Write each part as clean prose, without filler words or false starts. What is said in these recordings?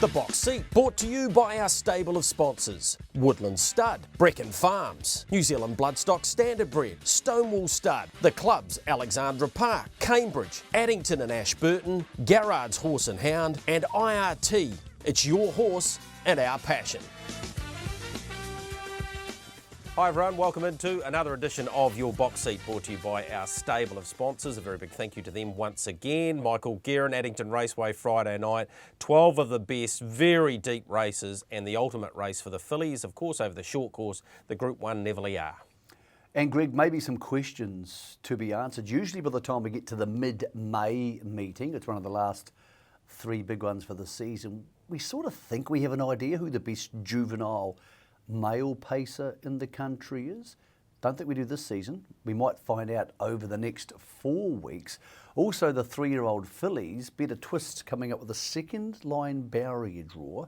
The Box Seat, brought to you by our stable of sponsors: Woodland Stud, Brecon Farms, New Zealand Bloodstock Standardbred, Stonewall Stud, the clubs Alexandra Park, Cambridge, Addington and Ashburton, Garrard's Horse and Hound, and IRT. It's your horse and our passion. Hi everyone, welcome into another edition of Your Box Seat, brought to you by our stable of sponsors. A very big thank you to them once again. Michael, Guerin, Addington Raceway Friday night, 12 of the best, very deep races, and the ultimate race for the fillies, of course, over the short course, the Group 1 Neverly are. And Greg, maybe some questions to be answered. Usually by the time we get to the mid-May meeting, it's one of the last three big ones for the season, we sort of think we have an idea who the best juvenile male pacer in the country is. Don't think we do this season. We might find out over the next 4 weeks. Also, the 3-year-old fillies, Better Twist coming up with a second line barrier draw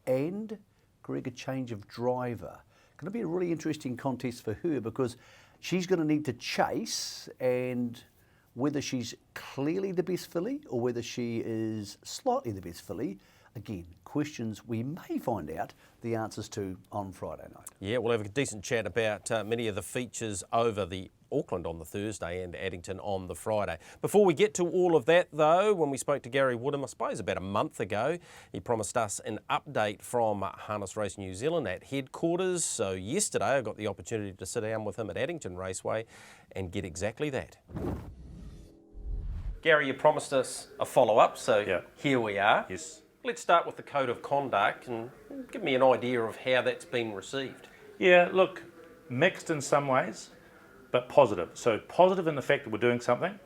and, Greg, a change of driver. Going to be a really interesting contest for her because she's going to need to chase, and whether she's clearly the best filly or whether she is slightly the best filly, again, questions we may find out the answers to on Friday night. Yeah, we'll have a decent chat about many of the features over the Auckland on the Thursday and Addington on the Friday. Before we get to all of that though, when we spoke to Gary Woodham, I suppose about a month ago, he promised us an update from Harness Race New Zealand at headquarters. So yesterday I got the opportunity to sit down with him at Addington Raceway and get exactly that. Gary, you promised us a follow-up, so Here we are. Yes. Let's start with the Code of Conduct and give me an idea of how that's been received. Yeah, look, mixed in some ways, but positive. So positive in the fact that we're doing something,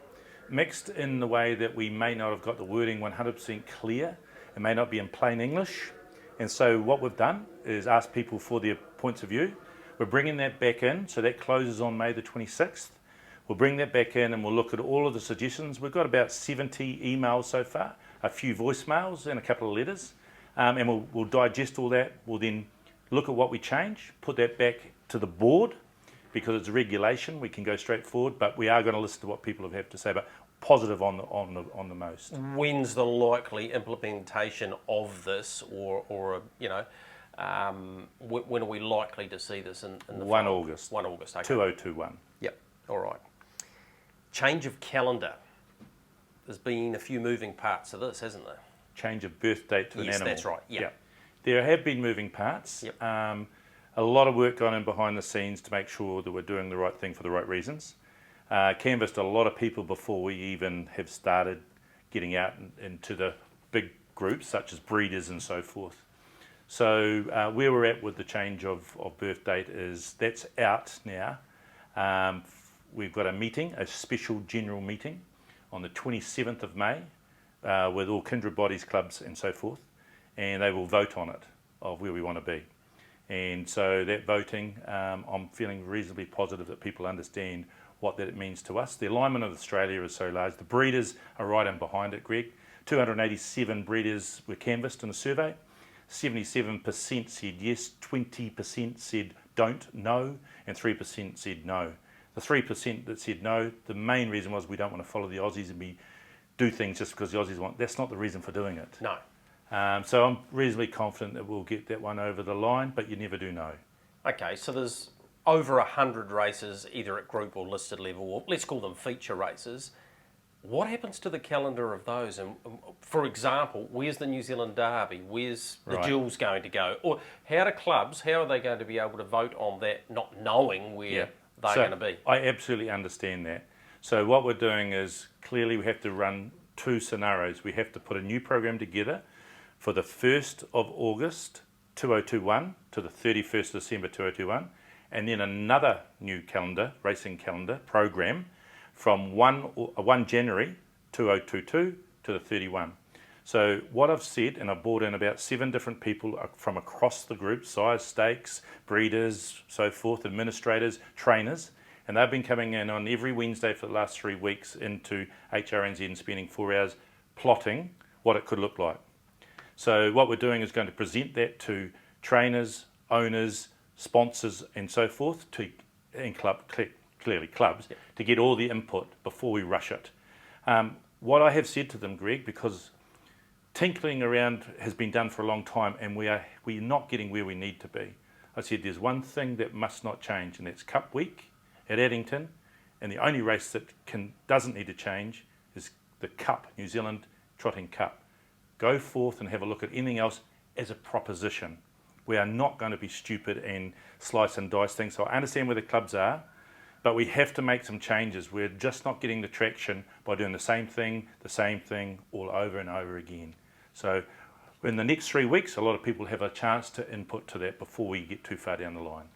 mixed in the way that we may not have got the wording 100% clear. It may not be in plain English. And so what we've done is ask people for their points of view. We're bringing that back in, so that closes on May the 26th. We'll bring that back in and we'll look at all of the suggestions. We've got about 70 emails so far, a few voicemails and a couple of letters, and we'll digest all that. We'll then look at what we change, put that back to the board, because it's a regulation, we can go straight forward, but we are going to listen to what people have to say, but positive on the most. When's the likely implementation of this, or you know, when are we likely to see this in the 1 August. 1 August, okay. 2021. Yep, all right. Change of calendar. There's been a few moving parts to this, hasn't there? Change of birth date to an animal. Yes, that's right. Yeah. There have been moving parts. Yep. A lot of work gone in behind the scenes to make sure that we're doing the right thing for the right reasons. Canvassed a lot of people before we even have started getting out into the big groups, such as breeders and so forth. So where we're at with the change of birth date is that's out now. We've got a meeting, a special general meeting on the 27th of May with all kindred bodies, clubs and so forth, and they will vote on it, of where we want to be. And so that voting, I'm feeling reasonably positive that people understand what that means to us. The alignment of Australia is so large. The breeders are right in behind it, Greg. 287 breeders were canvassed in the survey. 77% said yes, 20% said don't, no, and 3% said no. The 3% that said no, the main reason was we don't want to follow the Aussies and do things just because the Aussies want. That's not the reason for doing it. No. So I'm reasonably confident that we'll get that one over the line, but you never do know. Okay, so there's over 100 races, either at group or listed level, or let's call them feature races. What happens to the calendar of those? And for example, where's the New Zealand Derby? Where's the Duels going to go? Or how are they going to be able to vote on that, not knowing where they're going to be? I absolutely understand that. So what we're doing is, clearly we have to run two scenarios. We have to put a new program together for the 1st of August 2021 to the 31st of December 2021, and then another new calendar, racing calendar program, from 1 January 2022 to the 31. So what I've said, and I've brought in about 7 different people from across the group, size, stakes, breeders, so forth, administrators, trainers, and they've been coming in on every Wednesday for the last 3 weeks into HRNZ and spending 4 hours plotting what it could look like. So what we're doing is going to present that to trainers, owners, sponsors and so forth, and clearly clubs, to get all the input before we rush it. What I have said to them, Greg, because tinkering around has been done for a long time, and we're not getting where we need to be. I said there's one thing that must not change, and that's Cup Week at Addington, and the only race that doesn't need to change is the Cup, New Zealand Trotting Cup. Go forth and have a look at anything else as a proposition. We are not going to be stupid and slice and dice things. So I understand where the clubs are, but we have to make some changes. We're just not getting the traction by doing the same thing all over and over again. So in the next 3 weeks, a lot of people have a chance to input to that before we get too far down the line.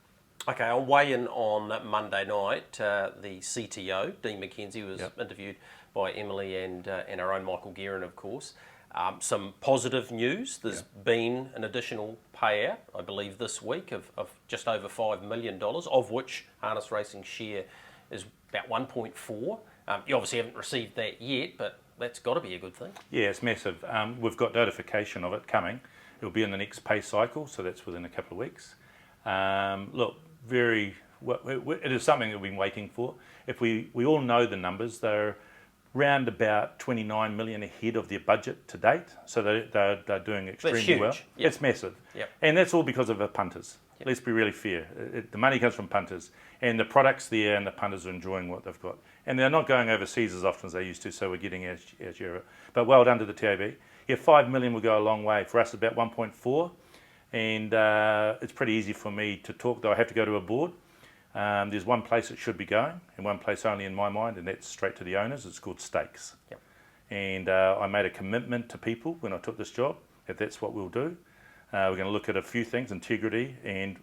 Okay, I'll weigh in on Monday night. The CTO, Dean McKenzie, was interviewed by Emily and our own Michael Guerin, of course. Some positive news. There's been an additional payout, I believe, this week of just over $5 million, of which harness racing share is about 1.4. You obviously haven't received that yet, but that's got to be a good thing. Yeah, it's massive. We've got notification of it coming. It'll be in the next pay cycle, so that's within a couple of weeks. Look, it is something that we've been waiting for. If we all know the numbers, they're round about 29 million ahead of their budget to date, so they're doing extremely well. Yep. It's massive, and that's all because of the punters. Yep. Let's be really fair. The money comes from punters, and the product's there, and the punters are enjoying what they've got, and they're not going overseas as often as they used to, so we're getting as Europe. But well done to the TAB. Yeah, 5 million will go a long way. For us, about 1.4, and it's pretty easy for me to talk, though I have to go to a board. There's one place it should be going, and one place only in my mind, and that's straight to the owners. It's called stakes. Yep. And I made a commitment to people when I took this job that that's what we'll do. We're going to look at a few things, integrity and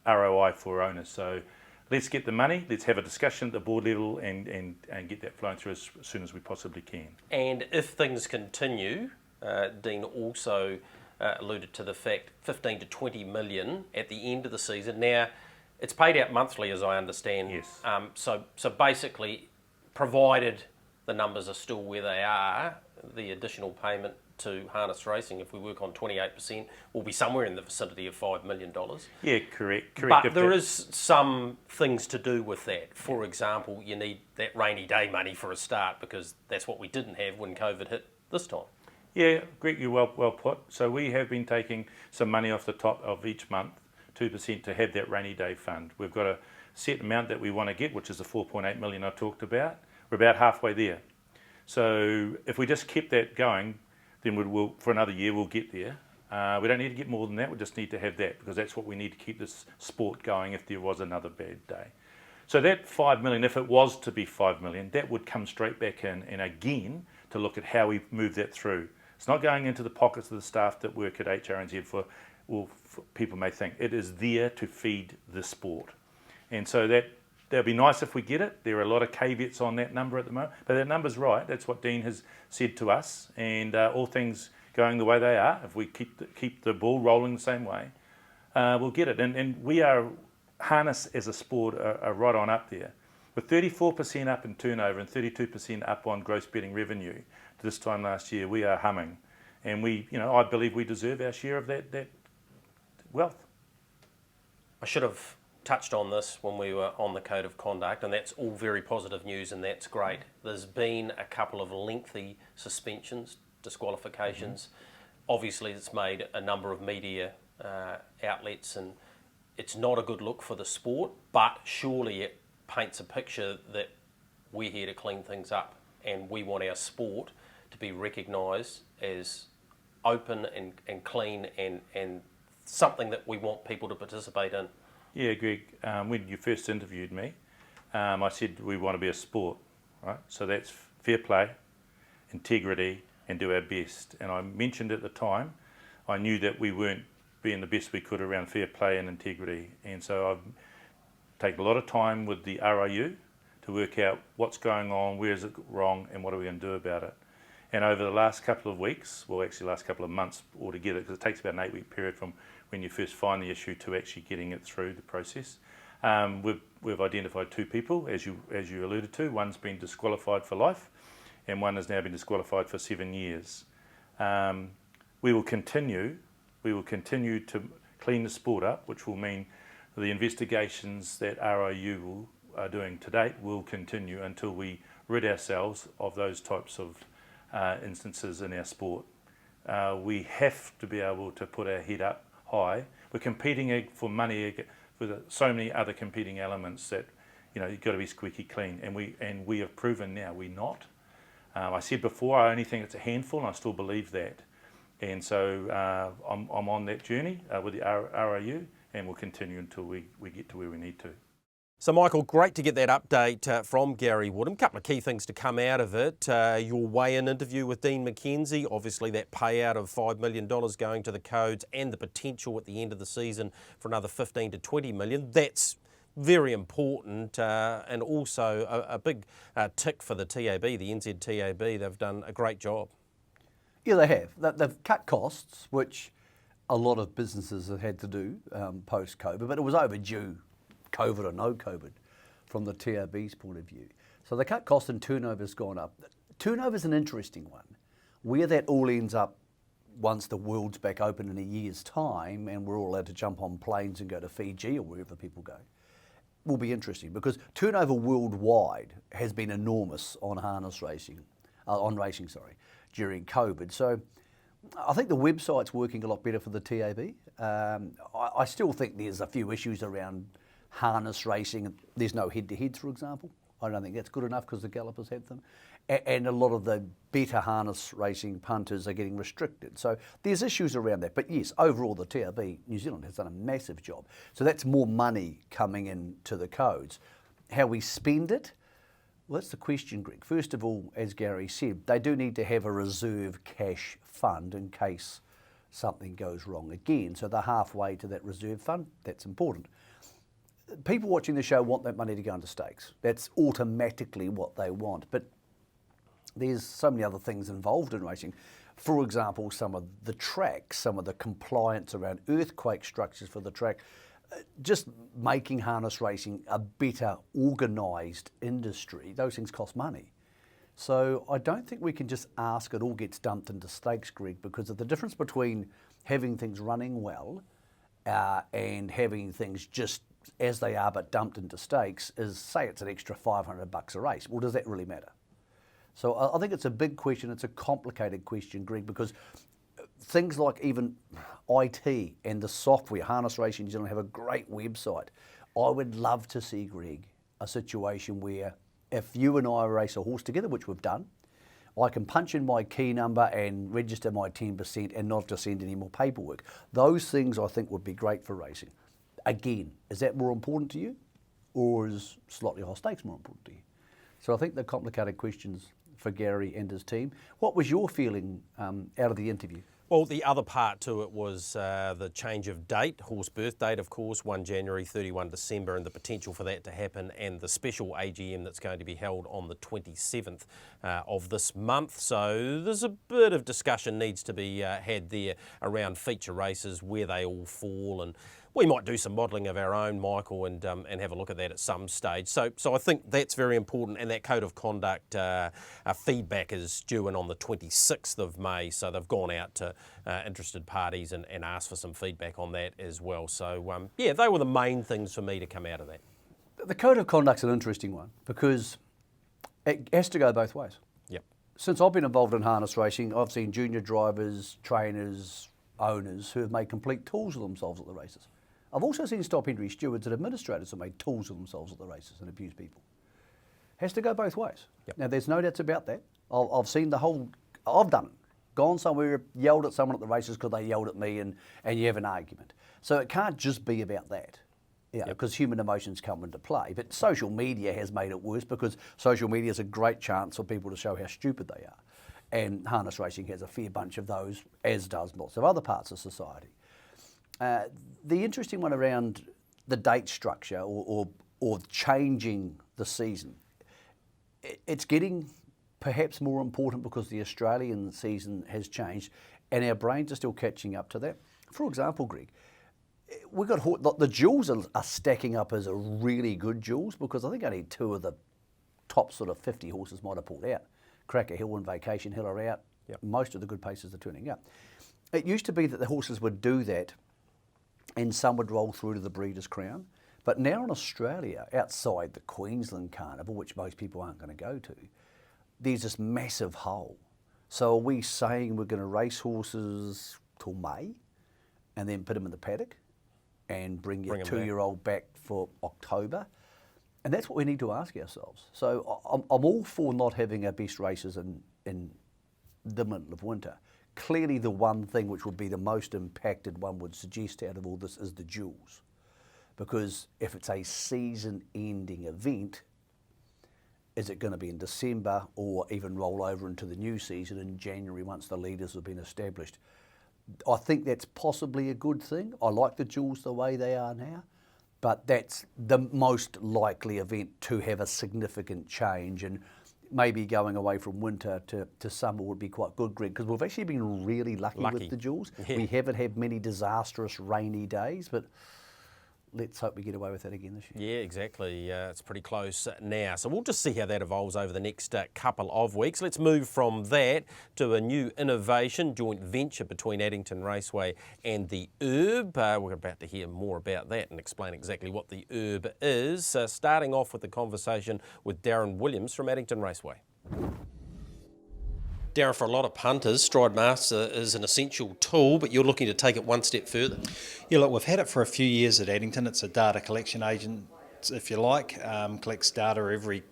ROI for owners. So let's get the money, let's have a discussion at the board level and get that flowing through as soon as we possibly can. And if things continue, Dean also alluded to the fact 15 to 20 million at the end of the season. Now, it's paid out monthly, as I understand. Yes. So basically, provided the numbers are still where they are, the additional payment to harness racing, if we work on 28%, will be somewhere in the vicinity of $5 million. Yeah, correct. But there is some things to do with that. For example, you need that rainy day money for a start, because that's what we didn't have when COVID hit this time. Yeah, Greg, you're well put. So we have been taking some money off the top of each month, 2%, to have that rainy day fund. We've got a set amount that we want to get, which is the 4.8 million I talked about. We're about halfway there. So if we just keep that going, then we'll for another year we'll get there. We don't need to get more than that. We just need to have that, because that's what we need to keep this sport going if there was another bad day. So that 5 million, if it was to be 5 million, that would come straight back in, and again to look at how we move that through. It's not going into the pockets of the staff that work at HRNZ for people may think. It is there to feed the sport. And so that'd be nice if we get it. There are a lot of caveats on that number at the moment, but that number's right. That's what Dean has said to us, and all things going the way they are, if we keep the ball rolling the same way, we'll get it. And we are, harness as a sport are right on up there. With 34% up in turnover and 32% up on gross betting revenue to this time last year, we are humming. And I believe we deserve our share of that wealth. I should have touched on this when we were on the code of conduct, and that's all very positive news, and that's great. There's been a couple of lengthy suspensions, disqualifications. Obviously, it's made a number of media outlets, and it's not a good look for the sport, but surely it paints a picture that we're here to clean things up, and we want our sport to be recognised as open and clean and something that we want people to participate in. Yeah, Greg, when you first interviewed me, I said we want to be a sport, right? So that's fair play, integrity, and do our best. And I mentioned at the time, I knew that we weren't being the best we could around fair play and integrity. And so I've taken a lot of time with the RIU to work out what's going on, where is it wrong, and what are we going to do about it. And over the last couple of weeks, well, actually last couple of months altogether, because it takes about an 8-week period from when you first find the issue to actually getting it through the process. We've identified 2 people, as you alluded to. One's been disqualified for life, and one has now been disqualified for 7 years. We will continue to clean the sport up, which will mean the investigations that RIU are doing to date will continue until we rid ourselves of those types of instances in our sport. we have to be able to put our head up high. We're competing for money with so many other competing elements that, you've got to be squeaky clean, and we have proven now we're not. I said before, I only think it's a handful, and I still believe that. And so I'm on that journey with the RIU, and we'll continue until we get to where we need to. So, Michael, great to get that update from Gary Woodham. A couple of key things to come out of it. Your weigh-in interview with Dean McKenzie, obviously that payout of $5 million going to the codes, and the potential at the end of the season for another 15 to 20 million. That's very important, and also a big tick for the TAB, the NZTAB. They've done a great job. Yeah, they have. They've cut costs, which a lot of businesses have had to do post-COVID, but it was overdue, COVID or no COVID, from the TAB's point of view. So they cut costs and turnover's gone up. Turnover's an interesting one. Where that all ends up once the world's back open in a year's time and we're all allowed to jump on planes and go to Fiji or wherever people go, will be interesting, because turnover worldwide has been enormous on harness racing, during COVID. So I think the website's working a lot better for the TAB. I still think there's a few issues around harness racing. There's no head-to-heads, for example. I don't think that's good enough because the gallopers have them. And a lot of the better harness racing punters are getting restricted. So there's issues around that. But yes, overall the TAB New Zealand has done a massive job. So that's more money coming into the codes. How we spend it, well, that's the question, Greg. First of all, as Gary said, they do need to have a reserve cash fund in case something goes wrong again. So they're halfway to that reserve fund. That's important. People watching the show want that money to go into stakes. That's automatically what they want. But there's so many other things involved in racing. For example, some of the tracks, some of the compliance around earthquake structures for the track, just making harness racing a better organised industry. Those things cost money. So I don't think we can just ask it all gets dumped into stakes, Greg, because of the difference between having things running well and having things just as they are but dumped into stakes is, say it's an extra $500 a race. Well, does that really matter? So I think it's a big question. It's a complicated question, Greg, because things like even IT and the software, Harness Racing New Zealand have a great website. I would love to see, Greg, a situation where if you and I race a horse together, which we've done, I can punch in my key number and register my 10% and not have to send any more paperwork. Those things I think would be great for racing. Again, is that more important to you, or is slightly higher stakes more important to you? So I think they're complicated questions for Gary and his team. What was your feeling out of the interview? Well, the other part to it was the change of date, horse birth date, of course, 1 January, 31 December, and the potential for that to happen, and the special AGM that's going to be held on the 27th of this month. So there's a bit of discussion needs to be had there around feature races, where they all fall, and we might do some modelling of our own, Michael, and have a look at that at some stage. So I think that's very important, and that code of conduct feedback is due in on the 26th of May. So they've gone out to interested parties and asked for some feedback on that as well. So yeah, they were the main things for me to come out of that. The code of conduct's an interesting one because it has to go both ways. Yep. Since I've been involved in harness racing, I've seen junior drivers, trainers, owners who have made complete tools of themselves at the races. I've also seen stop entry stewards and administrators who have made tools of themselves at the races and abused people. Has to go both ways. Yep. Now, there's no doubts about that. I've seen the whole, I've done it. Gone somewhere, yelled at someone at the races because they yelled at me, and you have an argument. So it can't just be about that, because human emotions come into play. But social media has made it worse because social media is a great chance for people to show how stupid they are. And harness racing has a fair bunch of those, as does lots of other parts of society. The interesting one around the date structure or changing the season, it's getting perhaps more important because the Australian season has changed and our brains are still catching up to that. For example, Greg, we've got the jewels are stacking up as a really good jewels because I think only 2 of the top sort of 50 horses might have pulled out. Cracker Hill and Vacation Hill are out. Yep. Most of the good paces are turning up. It used to be that the horses would do that and some would roll through to the Breeders' Crown. But now in Australia, outside the Queensland Carnival, which most people aren't going to go to, there's this massive hole. So are we saying we're going to race horses till May and then put them in the paddock and bring your 2-year-old back for October? And that's what we need to ask ourselves. So I'm all for not having our best races in the middle of winter. Clearly the one thing which would be the most impacted, one would suggest, out of all this is the duels. Because if it's a season-ending event, is it going to be in December or even roll over into the new season in January once the leaders have been established? I think that's possibly a good thing. I like the duels the way they are now, but that's the most likely event to have a significant change, and maybe going away from winter to summer would be quite good, Greg, because we've actually been really lucky with the duels. Yeah. We haven't had many disastrous rainy days, but let's hope we get away with that again this year. Yeah, exactly. It's pretty close now. So we'll just see how that evolves over the next couple of weeks. Let's move from that to a new innovation, joint venture between Addington Raceway and the Herb. We're about to hear more about that and explain exactly what the Herb is. Starting off with the conversation with Darren Williams from Addington Raceway. Darren, for a lot of punters, Stride Master is an essential tool, but you're looking to take it one step further. Yeah, look, we've had it for a few years at Addington. It's a data collection agent, if you like, collects data every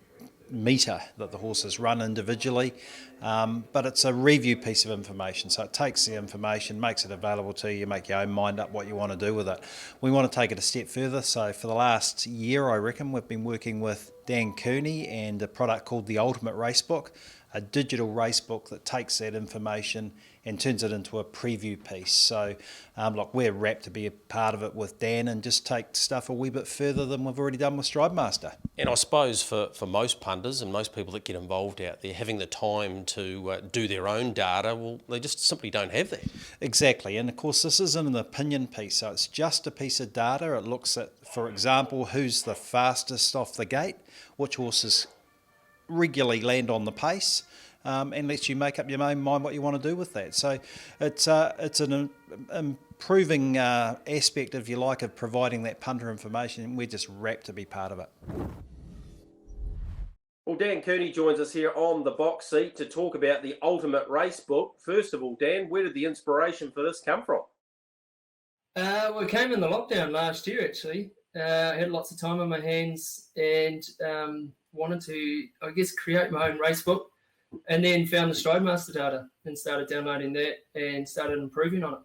metre that the horses run individually, but it's a review piece of information. So it takes the information, makes it available to you, make your own mind up what you want to do with it. We want to take it a step further. So for the last year, I reckon, we've been working with Dan Cooney and a product called the Ultimate Racebook, a digital racebook that takes that information and turns it into a preview piece. So look, we're rapt to be a part of it with Dan and just take stuff a wee bit further than we've already done with Stride Master. And I suppose for most punters and most people that get involved out there, having the time to do their own data, well, they just simply don't have that. Exactly, and of course this isn't an opinion piece, so it's just a piece of data. It looks at, for example, who's the fastest off the gate, which horses regularly land on the pace, and lets you make up your own mind what you want to do with that. So it's an improving aspect, if you like, of providing that punter information, and we're just rapt to be part of it. Well, Dan Cooney joins us here on the box seat to talk about the Ultimate Racebook. First of all, Dan, where did the inspiration for this come from? Well, it came in the lockdown last year, actually. I had lots of time on my hands and wanted to, I guess, create my own race book, and then found the Stride Master data and started downloading that and started improving on it.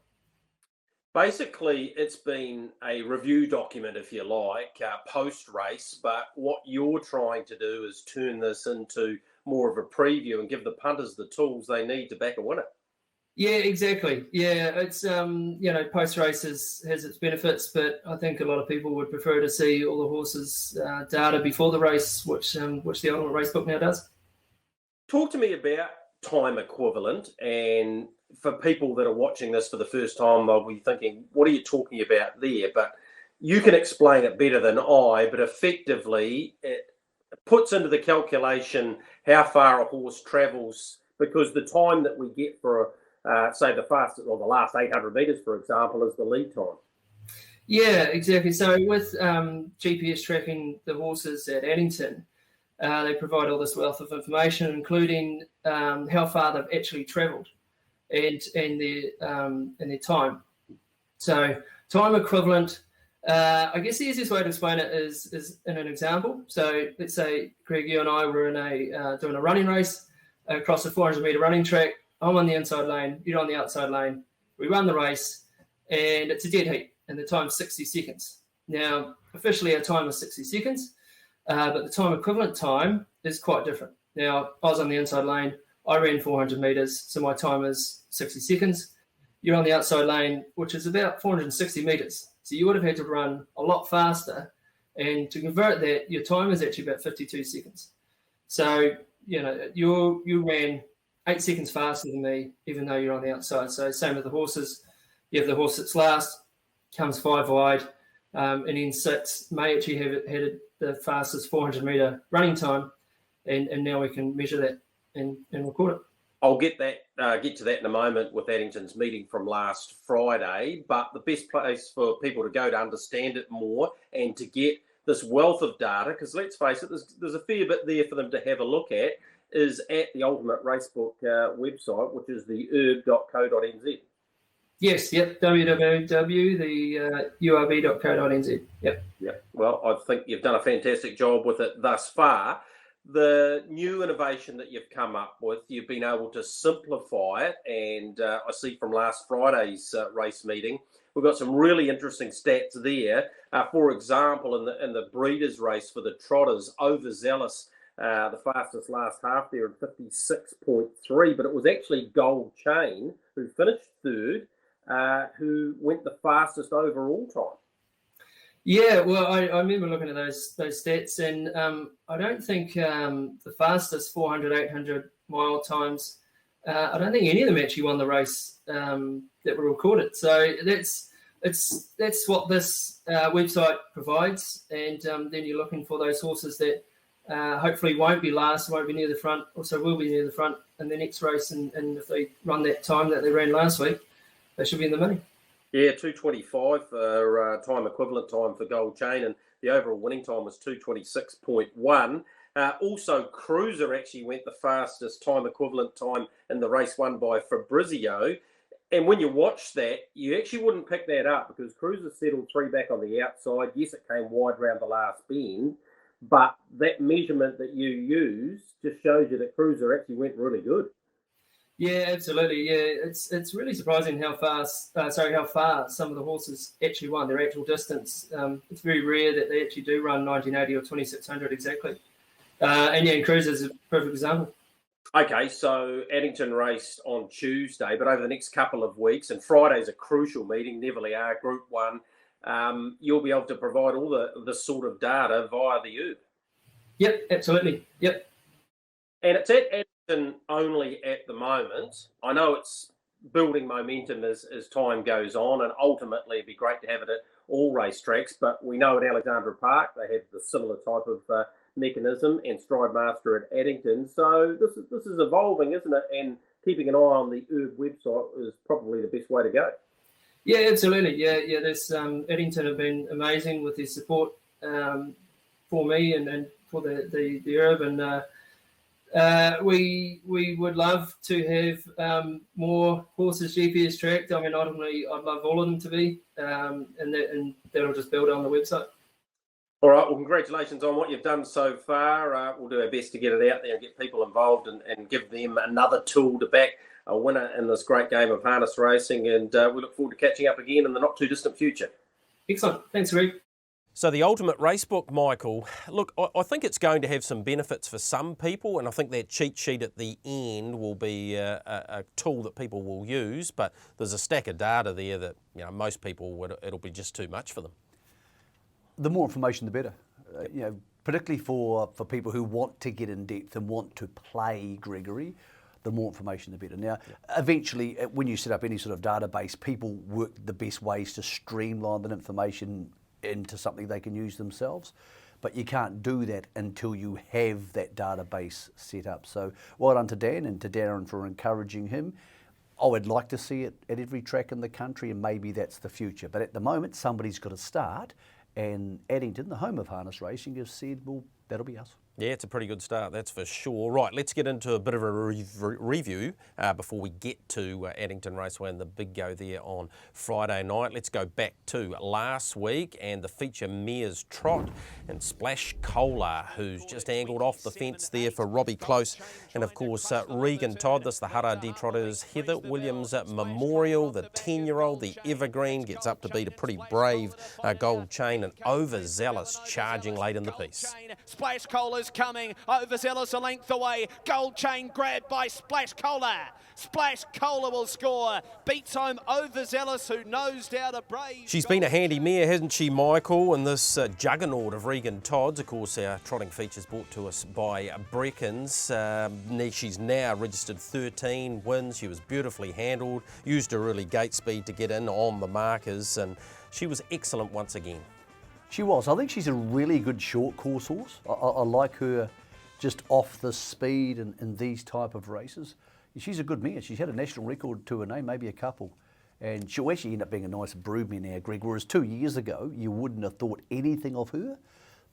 Basically, it's been a review document, if you like, post-race, but what you're trying to do is turn this into more of a preview and give the punters the tools they need to back a winner. Yeah, exactly. Yeah, it's, post-race has its benefits, but I think a lot of people would prefer to see all the horses' data before the race, which the Ultimate Racebook now does. Talk to me about time equivalent, and for people that are watching this for the first time, they'll be thinking, what are you talking about there? But you can explain it better than I, but effectively it puts into the calculation how far a horse travels, because the time that we get for say the fastest or the last 800 metres, for example, is the lead time. Yeah, exactly. So with GPS tracking the horses at Addington, they provide all this wealth of information, including how far they've actually travelled and their time. So time equivalent, I guess the easiest way to explain it is in an example. So let's say, Greg, you and I were in doing a running race across a 400-metre running track. I'm on the inside lane, you're on the outside lane. We run the race, and it's a dead heat, and the time's 60 seconds. Now, officially our time is 60 seconds, but the time equivalent time is quite different. Now, I was on the inside lane, I ran 400 metres, so my time is 60 seconds. You're on the outside lane, which is about 460 metres. So you would have had to run a lot faster, and to convert that, your time is actually about 52 seconds. So, you ran 8 seconds faster than me, even though you're on the outside. So same with the horses. You have the horse that's last, comes 5 wide, and then 6 may actually have had the fastest 400-metre running time, and now we can measure that and record it. I'll get to that in a moment with Addington's meeting from last Friday, but the best place for people to go to understand it more and to get this wealth of data, because let's face it, there's a fair bit there for them to have a look at, is at the Ultimate Racebook website, which is the urb.co.nz. Yes, yep, www.urb.co.nz. Yep. Well, I think you've done a fantastic job with it thus far. The new innovation that you've come up with, you've been able to simplify it, and I see from last Friday's race meeting, we've got some really interesting stats there. For example, in the breeders' race for the trotters, Overzealous, the fastest last half there in 56.3, but it was actually Gold Chain who finished third, who went the fastest overall time. Yeah, well, I remember looking at those stats, and I don't think the fastest 400, 800 mile times, I don't think any of them actually won the race that were recorded. So that's what this website provides, and then you're looking for those horses that hopefully won't be last, won't be near the front, also will be near the front in the next race, and if they run that time that they ran last week, they should be in the money. Yeah, 2:25 for time equivalent time for Gold Chain, and the overall winning time was 2:26.1. Also, Cruiser actually went the fastest time equivalent time in the race won by Fabrizio. And when you watch that, you actually wouldn't pick that up because Cruiser settled 3 back on the outside. Yes, it came wide round the last bend, but that measurement that you use just shows you that Cruiser actually went really good. Yeah, absolutely. Yeah, it's really surprising how far some of the horses actually won their actual distance. It's very rare that they actually do run 1980 or 2600 exactly. And Cruiser's a perfect example. Okay, so Addington raced on Tuesday, but over the next couple of weeks, and Friday's a crucial meeting, Neverly R Group 1, you'll be able to provide all the sort of data via the URB. Yep, absolutely. Yep. And it's at Addington only at the moment. I know it's building momentum as time goes on, and ultimately it'd be great to have it at all racetracks, but we know at Alexandra Park they have the similar type of mechanism, and Stride Master at Addington. So this is evolving, isn't it? And keeping an eye on the URB website is probably the best way to go. Yeah, absolutely. Yeah. This Addington have been amazing with their support for me and for the URB, and we would love to have more horses GPS tracked. I mean, ultimately, I'd love all of them to be, and that'll just build on the website. All right, well, congratulations on what you've done so far. We'll do our best to get it out there and get people involved and give them another tool to back a winner in this great game of harness racing. And we look forward to catching up again in the not-too-distant future. Excellent. Thanks, Greg. So the Ultimate Racebook, Michael, look, I think it's going to have some benefits for some people, and I think that cheat sheet at the end will be a tool that people will use, but there's a stack of data there that most people, it'll be just too much for them. The more information, the better. Particularly for people who want to get in depth and want to play Gregory, the more information, the better. Now, eventually, when you set up any sort of database, people work the best ways to streamline that information into something they can use themselves. But you can't do that until you have that database set up. So well done to Dan and to Darren for encouraging him. I would like to see it at every track in the country, and maybe that's the future. But at the moment, somebody's got to start. And Addington, the home of harness racing, has said, well, that'll be us. Yeah, it's a pretty good start, that's for sure. Right, let's get into a bit of a review before we get to Addington Raceway and the big go there on Friday night. Let's go back to last week and the feature Mare's Trot and Splash Cola, who's just angled off the fence there for Robbie Close. And of course, Regan Todd, this the Haradi Trotters, Heather Williams Memorial, the 10-year-old, the Evergreen, gets up to beat a pretty brave Gold Chain, and Overzealous charging late in the piece. Splash Cola's coming, Overzealous a length away, Gold Chain grabbed by Splash Cola. Splash Cola will score, beats home Overzealous, who nosed out a brave. She's been a handy mare, hasn't she, Michael? And this juggernaut of Regan Todd's, of course, our trotting features brought to us by Breckens. She's now registered 13 wins. She was beautifully handled, used her early gate speed to get in on the markers, and she was excellent once again. She was. I think she's a really good short course horse. I like her just off the speed in these type of races. She's a good mare. She's had a national record to her name, maybe a couple. And she'll actually end up being a nice broodmare now, Greg, whereas 2 years ago, you wouldn't have thought anything of her.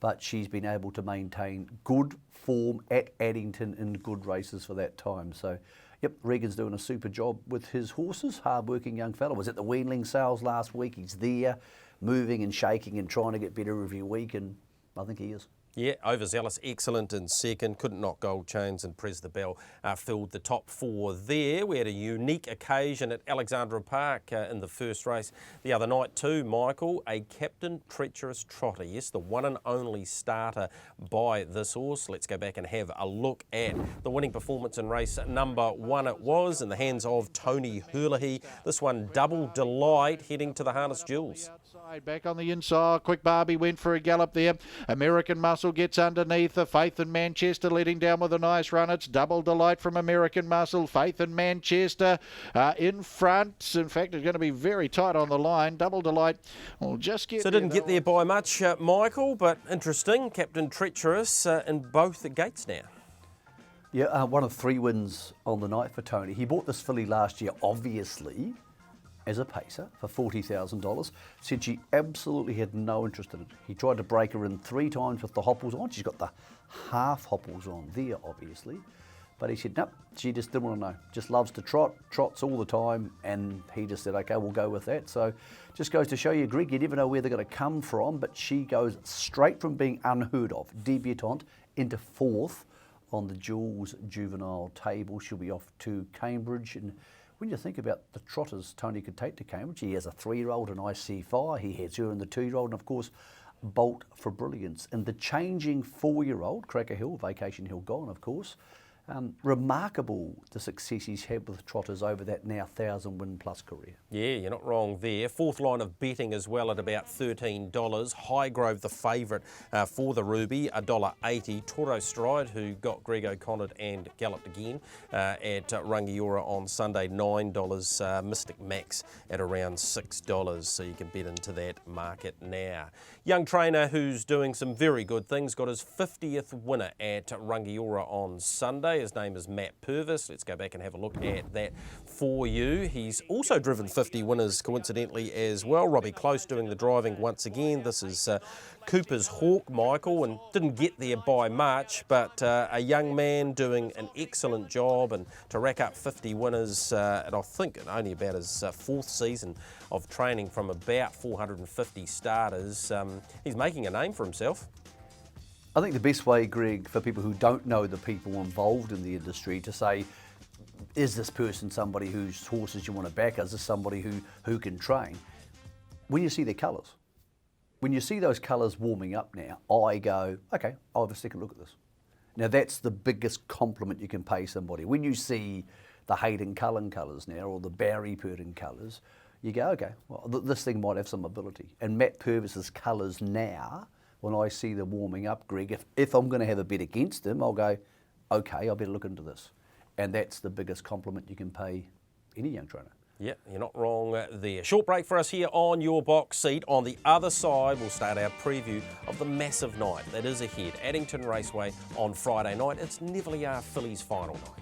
but she's been able to maintain good form at Addington in good races for that time. So, yep, Regan's doing a super job with his horses. Hard-working young fella. Was at the weanling sales last week. He's there, moving and shaking and trying to get better every week, and I think he is. Yeah, Overzealous, excellent in second. Couldn't knock Gold Chains and Press the Bell filled the top four there. We had a unique occasion at Alexandra Park in the first race the other night too, Michael. A Captain Treacherous trotter. Yes, the one and only starter by this horse. Let's go back and have a look at the winning performance in race number one. It was in the hands of Tony Hurley. This one, Double Delight, heading to the Harness Jewels. Back on the inside, Quick Barbie went for a gallop there. American Muscle gets underneath. Faith in Manchester letting down with a nice run. It's Double Delight from American Muscle. Faith in Manchester in front. In fact, it's going to be very tight on the line. Double Delight will just get. So didn't get there by much, Michael, but interesting. Captain Treacherous in both the gates now. Yeah, one of 3 wins on the night for Tony. He bought this filly last year, obviously, as a pacer for $40,000. Said she absolutely had no interest in it. He tried to break her in 3 times with the hopples on. She's got the half hopples on there, obviously. But he said, nope, she just didn't want to know. Just loves to trot, trots all the time. And he just said, okay, we'll go with that. So just goes to show you, Greg, you never know where they're going to come from. But she goes straight from being unheard of, debutante, into 4th on the Jules Juvenile table. She'll be off to Cambridge. And when you think about the trotters Tony could take to Cambridge, he has a 3-year-old, an IC Fire, he has her in the 2-year-old, and of course, Bolt for Brilliance. And the changing 4-year-old, Cracker Hill, Vacation Hill gone, of course. Remarkable the success he's had with trotters over that now 1,000-win-plus career. Yeah, you're not wrong there. 4th line of betting as well at about $13. Highgrove, the favourite for the Ruby, $1.80. Toro Stride, who got Greg O'Connor and galloped again at Rangiora on Sunday, $9. Mystic Max at around $6, so you can bet into that market now. Young trainer who's doing some very good things, got his 50th winner at Rangiora on Sunday. His name is Matt Purvis. Let's go back and have a look at that for you. He's also driven 50 winners coincidentally as well. Robbie Close doing the driving once again. This is Cooper's Hawk, Michael, and didn't get there by much, but a young man doing an excellent job, and to rack up 50 winners, and I think only about his 4th season of training from about 450 starters, he's making a name for himself. I think the best way, Greg, for people who don't know the people involved in the industry to say, is this person somebody whose horses you want to back? Is this somebody who can train? When you see their colours. When you see those colours warming up now, I go, okay, I'll have a second look at this. Now that's the biggest compliment you can pay somebody. When you see the Hayden Cullen colours now, or the Barry Purden colours, you go, okay, well, this thing might have some ability. And Matt Purvis's colours now, when I see them warming up, Greg, if I'm going to have a bet against them, I'll go, okay, I better look into this. And that's the biggest compliment you can pay any young trainer. Yeah, you're not wrong there. Short break for us here on Your Box Seat. On the other side, we'll start our preview of the massive night that is ahead. Addington Raceway on Friday night. It's Neverly Are Fillies final night.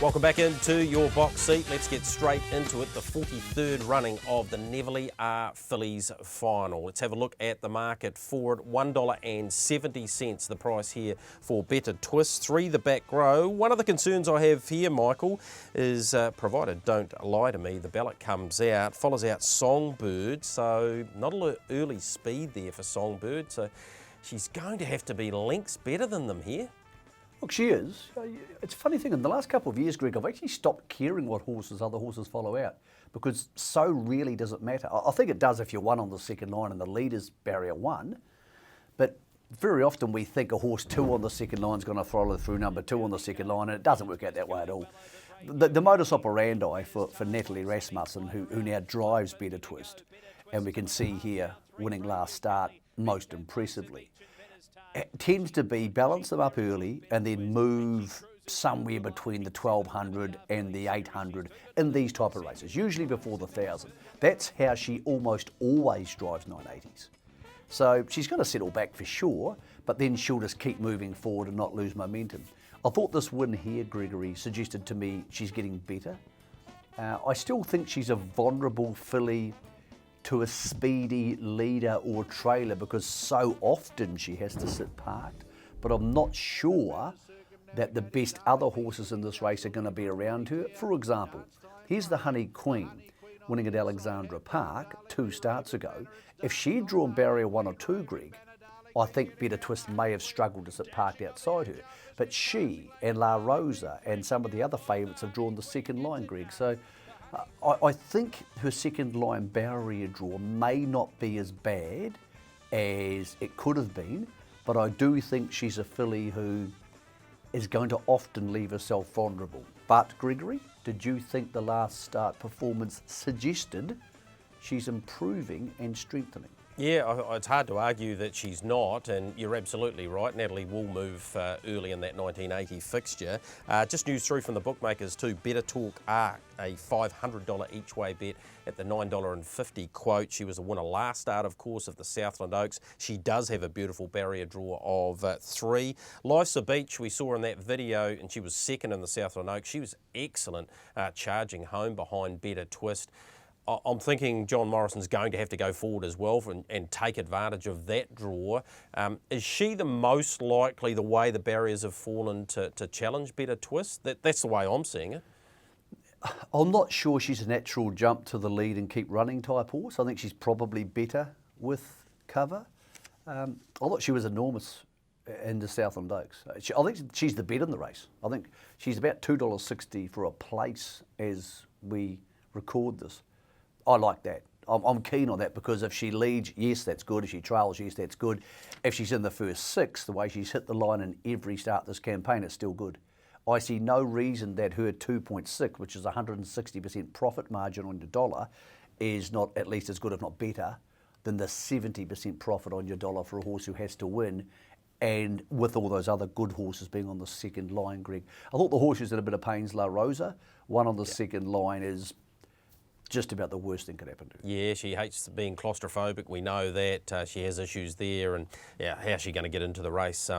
Welcome back into Your Box Seat. Let's get straight into it. The 43rd running of the Neverly Are Fillies final. Let's have a look at the market for it. $1.70 the price here for Better Twist. 3 the back row. One of the concerns I have here, Michael, is provided don't lie to me, the ballot comes out, follows out Songbird, so not a lot of early speed there for Songbird, so she's going to have to be lengths better than them here. Look, she is. It's a funny thing, in the last couple of years, Greg, I've actually stopped caring what other horses follow out, because so really does it matter. I think it does if you're 1 on the second line and the leader's barrier 1, but very often we think a horse 2 on the second line is going to follow through number 2 on the second line, and it doesn't work out that way at all. The modus operandi for Natalie Rasmussen, who now drives Better Twist, and we can see here winning last start most impressively, it tends to be balance them up early and then move somewhere between the 1200 and the 800 in these type of races, usually before the 1000. That's how she almost always drives 980s. So she's going to settle back for sure, but then she'll just keep moving forward and not lose momentum. I thought this win here, Gregory, suggested to me she's getting better. I still think she's a vulnerable filly to a speedy leader or trailer because so often she has to sit parked, but I'm not sure that the best other horses in this race are going to be around her. For example, here's the Honey Queen winning at Alexandra Park 2 starts ago. If she'd drawn barrier 1 or 2, Greg, I think Better Twist may have struggled to sit parked outside her. But she and La Rosa and some of the other favourites have drawn the second line, Greg. So I think her second line barrier draw may not be as bad as it could have been, but I do think she's a filly who is going to often leave herself vulnerable. But Gregory, did you think the last start performance suggested she's improving and strengthening? Yeah, it's hard to argue that she's not, and you're absolutely right. Natalie will move early in that 1980 fixture. Just news through from the bookmakers too. Better Talk Arc, a $500 each way bet at the $9.50 quote. She was a winner last start, of course, of the Southland Oaks. She does have a beautiful barrier draw of 3. Life's a Beach, we saw in that video, and she was second in the Southland Oaks. She was excellent, charging home behind Better Twist. I'm thinking John Morrison's going to have to go forward as well and take advantage of that draw. Is she the most likely, the way the barriers have fallen, to challenge Better Twist? That's the way I'm seeing it. I'm not sure she's a natural jump to the lead and keep running type horse. I think she's probably better with cover. I thought she was enormous in the Southland Oaks. I think she's the bet in the race. I think she's about $2.60 for a place as we record this. I like that. I'm keen on that because if she leads, yes, that's good. If she trails, yes, that's good. If she's in the first 6, the way she's hit the line in every start this campaign, it's still good. I see no reason that her 2.6, which is 160% profit margin on your dollar, is not at least as good, if not better, than the 70% profit on your dollar for a horse who has to win, and with all those other good horses being on the second line, Greg. I thought the horse who's in a bit of pains, La Rosa, one on the second line is just about the worst thing could happen to her. Yeah, she hates being claustrophobic. We know that. She has issues there, and yeah, how's she going to get into the race?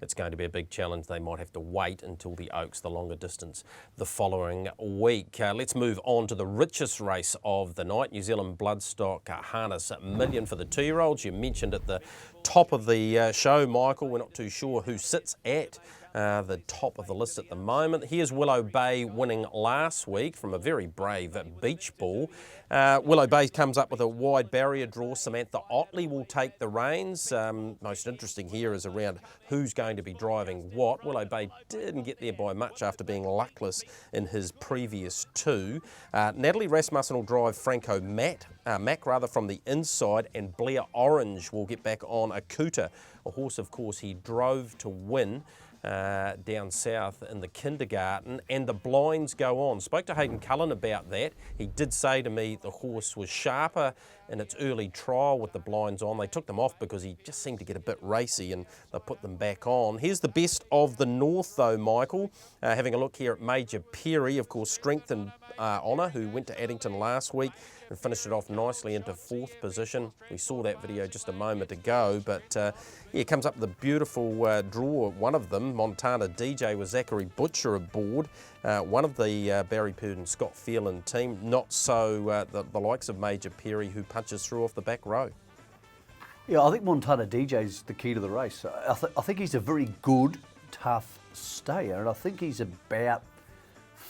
It's going to be a big challenge. They might have to wait until the Oaks, the longer distance, the following week. Let's move on to the richest race of the night. New Zealand Bloodstock Harness $1 million for the 2-year-olds. You mentioned at the top of the show, Michael, we're not too sure who sits at the top of the list at the moment. Here's Willow Bay winning last week from a very brave Beach Ball. Willow Bay comes up with a wide barrier draw. Samantha Otley will take the reins. Most interesting here is around who's going to be driving what. Willow Bay didn't get there by much after being luckless in his previous 2. Natalie Rasmussen will drive Franco Mack from the inside, and Blair Orange will get back on Akuta, a horse, of course, he drove to win down south in the kindergarten, and the blinds go on. Spoke to Hayden Cullen about that. He did say to me the horse was sharper in its early trial with the blinds on. They took them off because he just seemed to get a bit racy, and they put them back on. Here's the best of the North though, Michael. Having a look here at Major Perry, of course, Strength and Honour, who went to Addington last week and finished it off nicely into 4th position. We saw that video just a moment ago, but yeah, it comes up with a beautiful draw. One of them, Montana DJ, with Zachary Butcher aboard. One of the Barry Purdon Scott Phelan team, not so the likes of Major Perry, who punches through off the back row. Yeah, I think Montana DJ's the key to the race. I think he's a very good, tough stayer, and I think he's about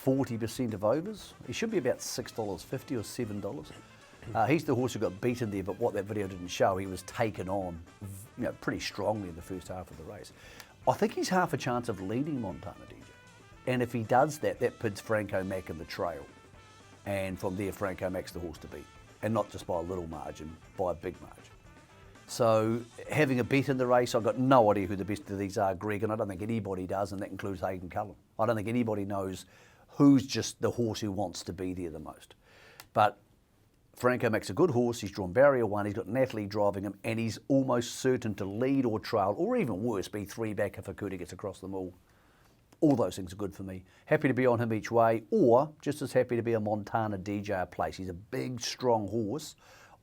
40% of overs. He should be about $6.50 or $7. He's the horse who got beaten there, but what that video didn't show, he was taken on, pretty strongly in the first half of the race. I think he's half a chance of leading Montana DJ. And if he does that, that puts Franco Mack in the trail. And from there, Franco Mack's the horse to beat. And not just by a little margin, by a big margin. So having a bet in the race, I've got no idea who the best of these are, Greg, and I don't think anybody does, and that includes Hayden Cullen. I don't think anybody knows who's just the horse who wants to be there the most. But Franco Mack's a good horse. He's drawn barrier 1. He's got Natalie driving him, and he's almost certain to lead or trail, or even worse, be 3 back if Akuta gets across them all. All those things are good for me. Happy to be on him each way, or just as happy to be a Montana DJ a place. He's a big, strong horse.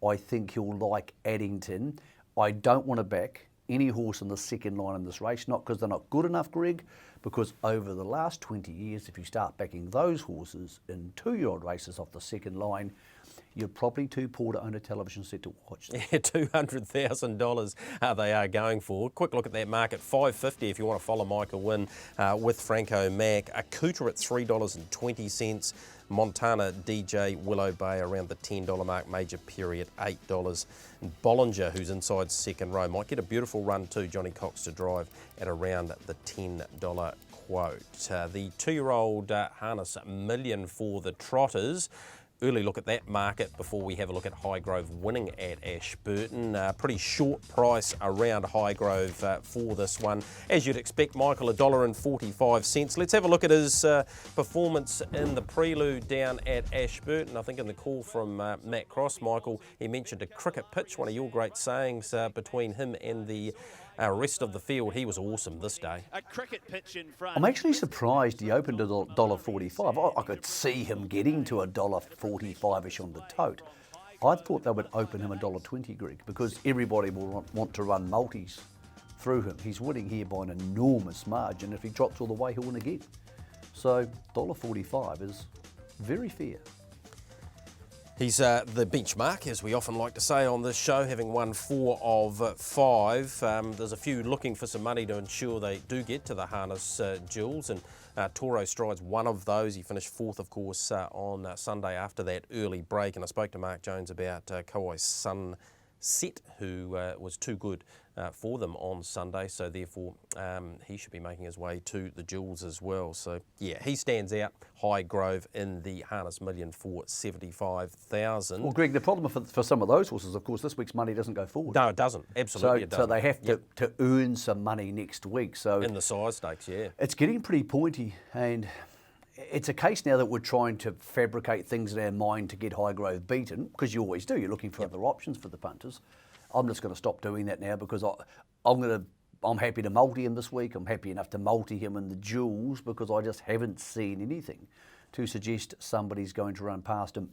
I think he'll like Addington. I don't want to back any horse in the second line in this race, not because they're not good enough, Greg, because over the last 20 years, if you start backing those horses in 2-year-old races off the second line, you're probably too poor to own a television set to watch them. Yeah, $200,000 they are going for. Quick look at that market, $5.50 if you want to follow Michael Wynn with Franco Mac. A Cooter at $3.20. Montana DJ Willow Bay around the $10 mark. Major Perry at $8. And Bollinger, who's inside second row, might get a beautiful run too. Johnny Cox to drive at around the $10 quote. The 2-year-old harness million for the Trotters. Early look at that market before we have a look at Highgrove winning at Ashburton. Pretty short price around Highgrove for this one. As you'd expect, Michael, $1.45. Let's have a look at his performance in the prelude down at Ashburton. I think in the call from Matt Cross, Michael, he mentioned a cricket pitch, one of your great sayings between him and the rest of the field. He was awesome this day. A cricket pitch in front. I'm actually surprised he opened at $1.45. I could see him getting to $1.45-ish on the tote. I thought they would open him $1.20, Greg, because everybody will want to run multis through him. He's winning here by an enormous margin. If he drops all the way, he'll win again. So $1.45 is very fair. He's the benchmark, as we often like to say on this show, having won 4 of 5. There's a few looking for some money to ensure they do get to the harness jewels, and Toro Stride's one of those. He finished 4th, of course, on Sunday after that early break, and I spoke to Mark Jones about Kauai Sunset, who was too good for them on Sunday, so therefore he should be making his way to the jewels as well. So yeah, he stands out. Highgrove in the harness million for $75,000. Well, Greg, the problem for some of those horses, of course, this week's money doesn't go forward. No, it doesn't. Absolutely, it doesn't. So they have to earn some money next week. So in the size stakes, yeah. It's getting pretty pointy, and it's a case now that we're trying to fabricate things in our mind to get Highgrove beaten, because you always do. You're looking for other options for the punters. I'm just going to stop doing that now, because I'm happy to multi him this week. I'm happy enough to multi him in the jewels, because I just haven't seen anything to suggest somebody's going to run past him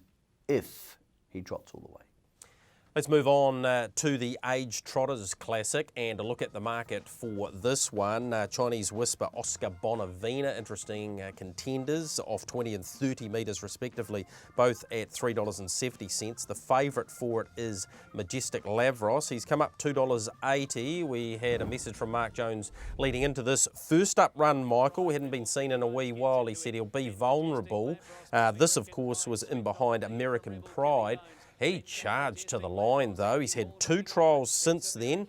if he trots all the way. Let's move on to the Age Trotters Classic and a look at the market for this one. Chinese Whisper, Oscar Bonavina, interesting contenders off 20 and 30 metres respectively, both at $3.70. The favourite for it is Majestic Lavros. He's come up $2.80. We had a message from Mark Jones leading into this first up run, Michael. He hadn't been seen in a wee while. He said he'll be vulnerable. This, of course, was in behind American Pride. He charged to the line though. He's had 2 trials since then.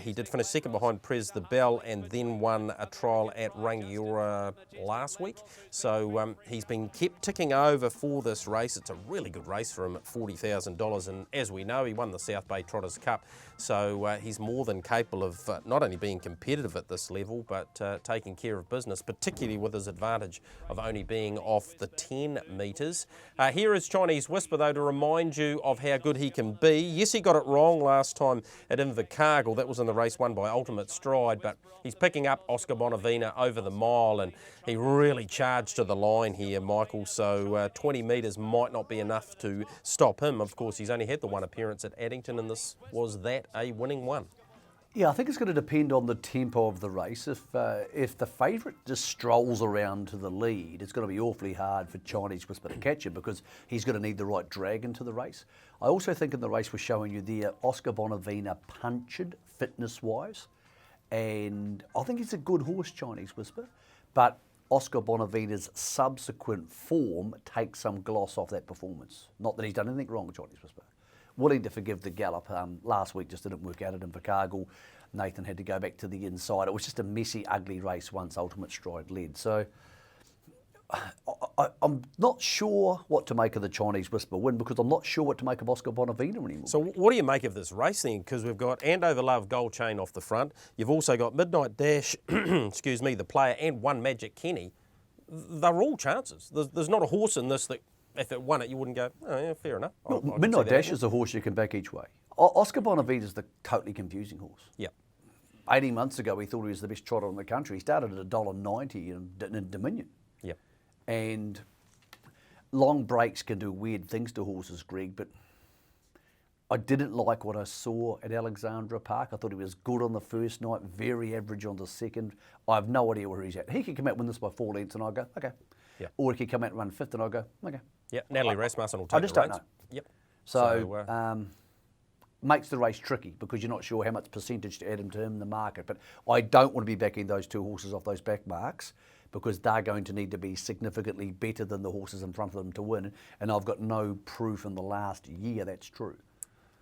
He did finish second behind Prez the Bell and then won a trial at Rangiora last week. So he's been kept ticking over for this race. It's a really good race for him at $40,000, and as we know, he won the South Bay Trotters Cup. So he's more than capable of not only being competitive at this level, but taking care of business, particularly with his advantage of only being off the 10 metres. Here is Chinese Whisper though to remind you of how good he can be. Yes, he got it wrong last time at Invercargill. That was in the race won by Ultimate Stride, but he's picking up Oscar Bonavina over the mile, and he really charged to the line here, Michael. So 20 metres might not be enough to stop him. Of course, he's only had the one appearance at Addington, and this was a winning one. Yeah, I think it's going to depend on the tempo of the race. If the favourite just strolls around to the lead, it's going to be awfully hard for Chinese Whisper to catch him, because he's going to need the right drag into the race. I also think in the race we're showing you there, Oscar Bonavina punctured fitness-wise, and I think he's a good horse, Chinese Whisper, but Oscar Bonavina's subsequent form takes some gloss off that performance. Not that he's done anything wrong with Chinese Whisper. Willing to forgive the gallop. Last week just didn't work out at Invercargill. Nathan had to go back to the inside. It was just a messy, ugly race once Ultimate Stride led. So I'm not sure what to make of the Chinese Whisper win, because I'm not sure what to make of Oscar Bonavina anymore. So what do you make of this race then? Because we've got Andover Love, Gold Chain off the front. You've also got Midnight Dash, excuse me, the player, and One Magic Kenny. They're all chances. There's not a horse in this that if it won it, you wouldn't go, oh yeah, fair enough. Midnight Dash is a horse you can back each way. Oscar Bonavina is the totally confusing horse. Yeah. 18 months ago, we thought he was the best trotter in the country. He started at $1.90 in Dominion. Yep. And long breaks can do weird things to horses, Greg, but I didn't like what I saw at Alexandra Park. I thought he was good on the first night, very average on the second. I have no idea where he's at. He could come out and win this by 4 lengths and I go, okay. Yep. Or he could come out and run 5th and I go, okay. Yep. Natalie Rasmussen will take I just the don't reins. know. Yep. So, makes the race tricky because you're not sure how much percentage to add him to him in the market. But I don't want to be backing those 2 horses off those back marks because they're going to need to be significantly better than the horses in front of them to win. And I've got no proof in the last year that's true.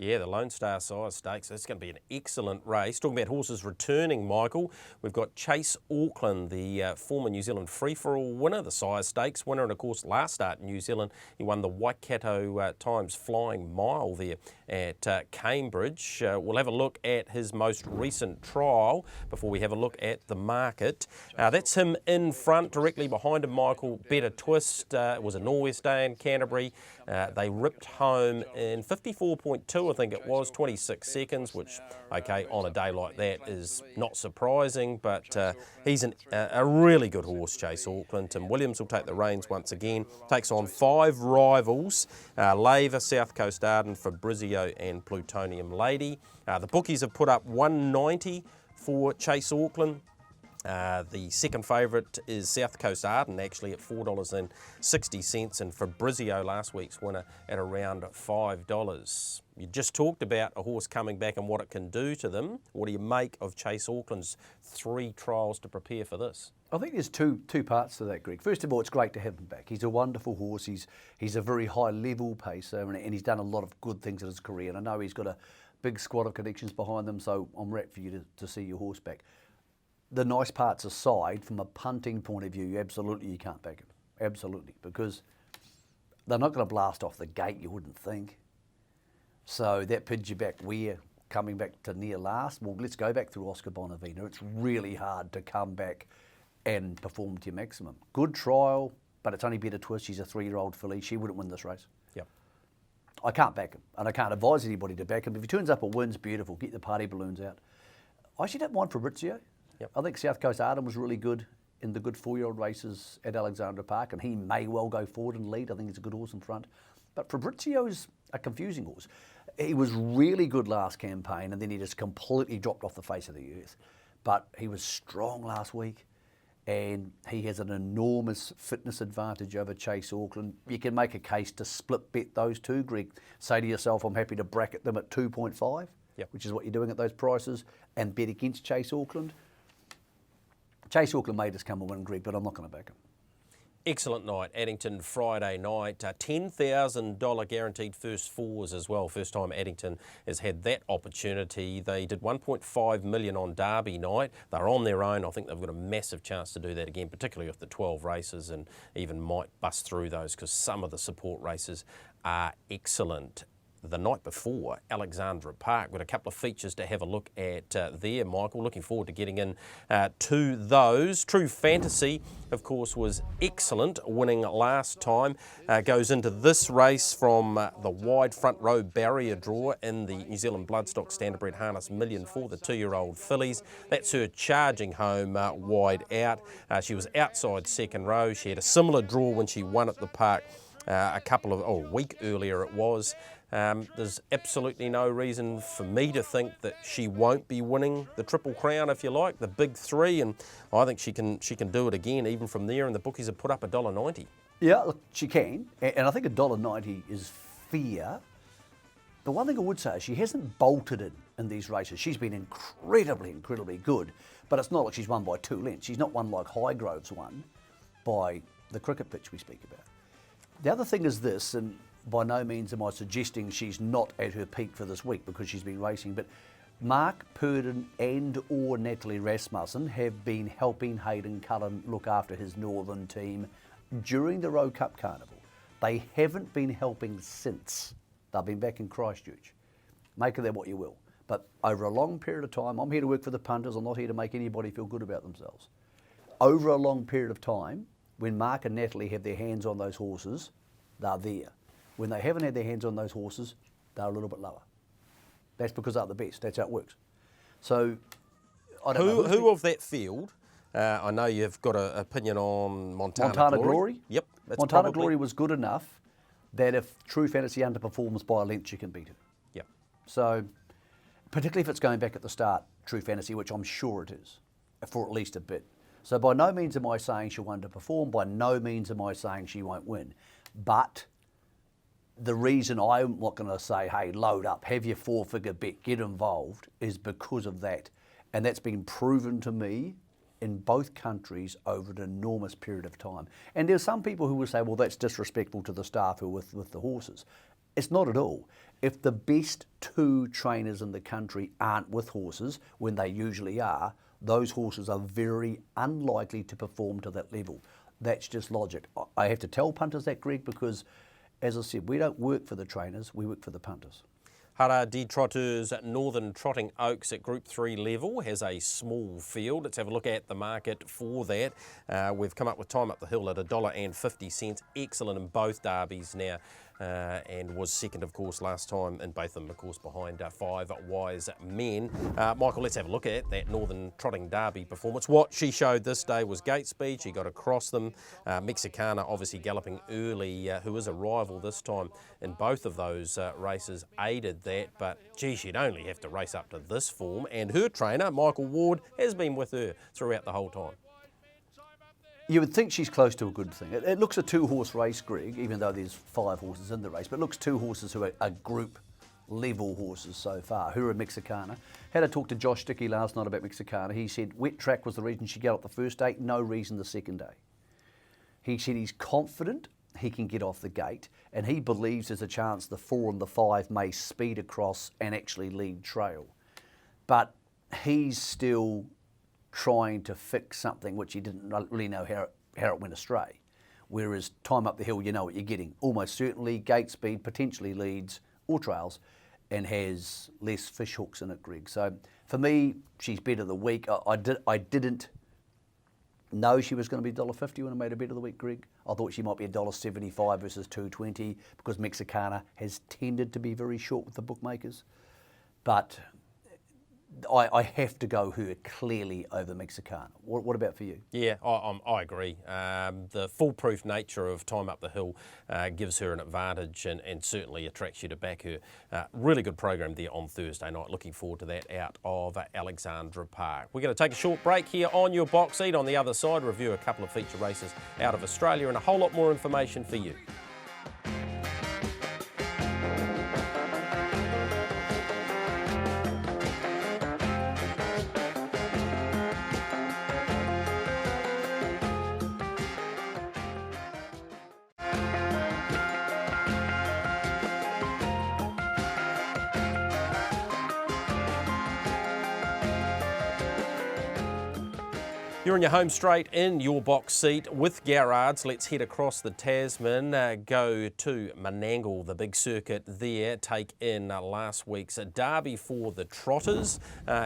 Yeah, the Lone Star Size Stakes. It's going to be an excellent race. Talking about horses returning, Michael, we've got Chase Auckland, the former New Zealand free-for-all winner, the Size Stakes winner, and of course last start in New Zealand, he won the Waikato Times Flying Mile there at Cambridge. We'll have a look at his most recent trial before we have a look at the market. That's him in front, directly behind him, Michael, Better Twist. It was a Norwest Day in Canterbury. They ripped home in 54.2, I think it was, 26 seconds, which, okay, on a day like that is not surprising, but he's a really good horse, Chase Auckland. Tim Williams will take the reins once again. Takes on 5 rivals, Laver, South Coast Arden, Fabrizio and Plutonium Lady. The bookies have put up 190 for Chase Auckland. The second favourite is South Coast Arden, actually at $4.60, and Fabrizio, last week's winner, at around $5. You just talked about a horse coming back and what it can do to them. What do you make of Chase Auckland's 3 trials to prepare for this? I think there's two parts to that, Greg. First of all, it's great to have him back. He's a wonderful horse. He's a very high-level pacer, and he's done a lot of good things in his career. And I know he's got a big squad of connections behind them, so I'm rapt for you to see your horse back. The nice parts aside, from a punting point of view, absolutely you can't back him. Absolutely, because they're not going to blast off the gate, you wouldn't think. So that puts you back where? Coming back to near last? Well, let's go back through Oscar Bonavina. It's really hard to come back and perform to your maximum. Good trial, but it's only Better Twist. She's a 3-year-old filly. She wouldn't win this race. Yep. I can't back him, and I can't advise anybody to back him. If he turns up and wins, beautiful. Get the party balloons out. I actually don't mind Fabrizio. Yep. I think South Coast Arden was really good in the good 4-year-old races at Alexandra Park, and he may well go forward and lead. I think he's a good horse in front. But Fabrizio's a confusing horse. He was really good last campaign, and then he just completely dropped off the face of the earth. But he was strong last week, and he has an enormous fitness advantage over Chase Auckland. You can make a case to split bet those 2, Greg. Say to yourself, I'm happy to bracket them at 2.5, yep, which is what you're doing at those prices, and bet against Chase Auckland. Chase Auckland made us come and win, Greg, but I'm not going to back him. Excellent night, Addington Friday night. $10,000 guaranteed first 4s as well. First time Addington has had that opportunity. They did $1.5 million on Derby night. They're on their own. I think they've got a massive chance to do that again, particularly with the 12 races, and even might bust through those because some of the support races are excellent. The night before, Alexandra Park, got a couple of features to have a look at there, Michael. Looking forward to getting in to those. True Fantasy, of course, was excellent, winning last time. Goes into this race from the wide front row barrier draw in the New Zealand Bloodstock Standardbred Harness Million for the 2-year-old fillies. That's her charging home wide out. She was outside second row. She had a similar draw when she won at the park a week earlier it was. There's absolutely no reason for me to think that she won't be winning the Triple Crown, if you like, the big 3, and I think she can do it again even from there, and the bookies have put up $1.90. Yeah, look, she can, and I think $1.90 is fair. The one thing I would say is she hasn't bolted in these races. She's been incredibly good, but it's not like she's won by 2 lengths. She's not won like Highgrove's won by the cricket pitch we speak about. The other thing is this, and by no means am I suggesting she's not at her peak for this week because she's been racing, but Mark Purdon and or Natalie Rasmussen have been helping Hayden Cullen look after his northern team during the Rowe Cup Carnival. They haven't been helping since. They've been back in Christchurch. Make of that what you will. But over a long period of time, I'm here to work for the punters, I'm not here to make anybody feel good about themselves. Over a long period of time, when Mark and Natalie have their hands on those horses, they're there. When they haven't had their hands on those horses, they're a little bit lower. That's because they're the best. That's how it works. So I don't know. Who of that field? I know you've got an opinion on Montana Glory? Yep. That's Montana probably... Glory was good enough that if True Fantasy underperforms by a length, you can beat it. Yep. So, particularly if it's going back at the start, True Fantasy, which I'm sure it is, for at least a bit. So by no means am I saying she'll underperform, by no means am I saying she won't win. But the reason I'm not going to say, hey, load up, have your four-figure bet, get involved, is because of that. And that's been proven to me in both countries over an enormous period of time. And there's some people who will say, well, that's disrespectful to the staff who are with the horses. It's not at all. If the best two trainers in the country aren't with horses, when they usually are, those horses are very unlikely to perform to that level. That's just logic. I have to tell punters that, Greg, because, as I said, we don't work for the trainers, we work for the punters. Hara de Trotters Northern Trotting Oaks at Group 3 level has a small field. Let's have a look at the market for that. We've come up with Time Up the Hill at $1.50. Excellent in both derbies now. And was second, of course, last time, and both of them, of course, behind Five Wise Men. Michael, let's have a look at that Northern Trotting Derby performance. What she showed this day was gate speed. She got across them. Mexicana, obviously galloping early, who is a rival this time in both of those races, aided that. But, gee, she'd only have to race up to this form. And her trainer, Michael Ward, has been with her throughout the whole time. You would think she's close to a good thing. It looks a two-horse race, Greg, even though there's 5 horses in the race, but it looks 2 horses who are group level horses so far. Who are Mexicana. Had a talk to Josh Dickey last night about Mexicana. He said wet track was the reason she galloped the first day, no reason the second day. He said he's confident he can get off the gate, and he believes there's a chance the 4 and the 5 may speed across and actually lead trail. But he's still trying to fix something which he didn't really know how it went astray. Whereas Time Up the Hill, you know what you're getting. Almost certainly gate speed, potentially leads or trails, and has less fish hooks in it, Greg. So for me, she's bet of the week. I didn't know she was going to be $1.50 when I made a bet of the week, Greg. I thought she might be $1.75 versus $2.20 because Mexicana has tended to be very short with the bookmakers. But I have to go her clearly over Mexicana. What about for you? Yeah, I agree. The foolproof nature of Time Up the Hill gives her an advantage and certainly attracts you to back her. Really good program there on Thursday night. Looking forward to that out of Alexandra Park. We're going to take a short break here on your box seat. On the other side, review a couple of feature races out of Australia and a whole lot more information for you. You're in your home straight in your box seat with Garrards. Let's head across the Tasman, go to Menangle, the big circuit there, take in last week's derby for the Trotters.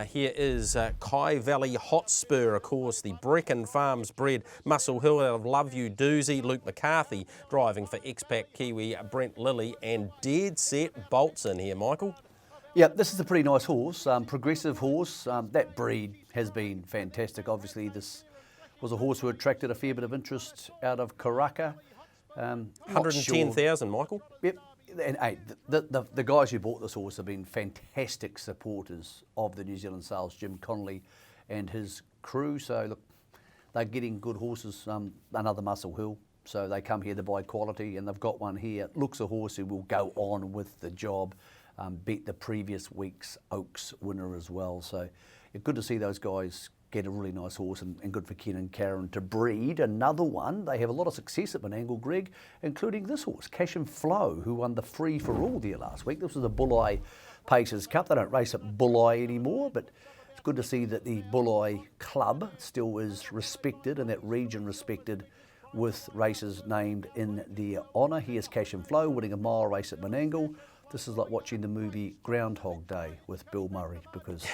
Here is Kai Valley Hotspur, of course, the Brecon Farms bred Muscle Hill out of Love You Doozy. Luke McCarthy driving for expat Kiwi Brent Lilly, and Dead Set Bolts in here, Michael. Yeah, this is a pretty nice horse, progressive horse. That breed has been fantastic. Obviously, this was a horse who attracted a fair bit of interest out of Karaka. 110,000, Michael. Yep, and hey, the guys who bought this horse have been fantastic supporters of the New Zealand sales, Jim Connolly and his crew. So look, they're getting good horses, another Muscle Hill. So they come here to buy quality, and they've got one here. Looks a horse who will go on with the job. Beat the previous week's Oaks winner as well. So good to see those guys get a really nice horse, and good for Ken and Karen to breed another one. They have a lot of success at Menangle, Greg, including this horse, Cash and Flow, who won the Free for All there last week. This was the Bulli Pacers Cup. They don't race at Bulli anymore, but it's good to see that the Bulli Club still is respected and that region respected with races named in their honour. Here's Cash and Flow winning a mile race at Menangle. This is like watching the movie Groundhog Day with Bill Murray, because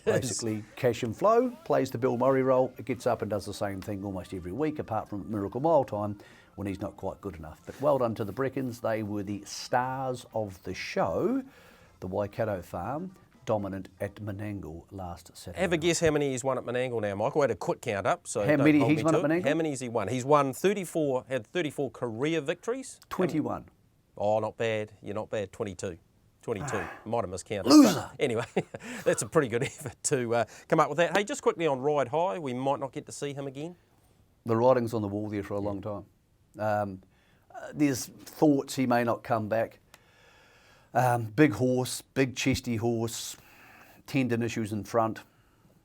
basically Cash and Flow plays the Bill Murray role. It gets up and does the same thing almost every week, apart from Miracle Mile time when he's not quite good enough. But well done to the Brecons. They were the stars of the show. The Waikato Farm dominant at Menangle last Saturday. Have a guess how many he's won at Menangle now, Michael. I had a quick count up. So how don't many hold he's me won to at it. Menangle? How many has he won? He's won 34, had 34 career victories. 21. Oh, not bad. You're not bad. 22. 22. Might have miscounted. Loser. But anyway, that's a pretty good effort to come up with that. Hey, just quickly on Ride High, we might not get to see him again. The writing's on the wall there for a long time. There's thoughts he may not come back. Big horse, big chesty horse, tendon issues in front.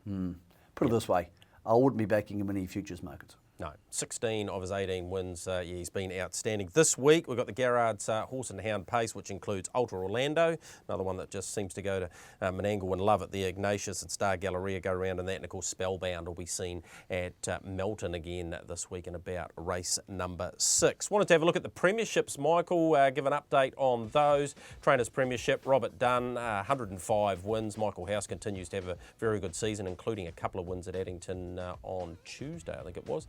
Put it this way, I wouldn't be backing him in any futures markets. No, 16 of his 18 wins. He's been outstanding. This week, we've got the Garrard's Horse and Hound Pace, which includes Ultra Orlando, another one that just seems to go to Menangle and love it. The Ignatius and Star Galleria go around in that, and of course Spellbound will be seen at Melton again this week in about race number 6. Wanted to have a look at the premierships, Michael, give an update on those. Trainers Premiership, Robert Dunn, 105 wins. Michael House continues to have a very good season, including a couple of wins at Addington on Tuesday, I think it was.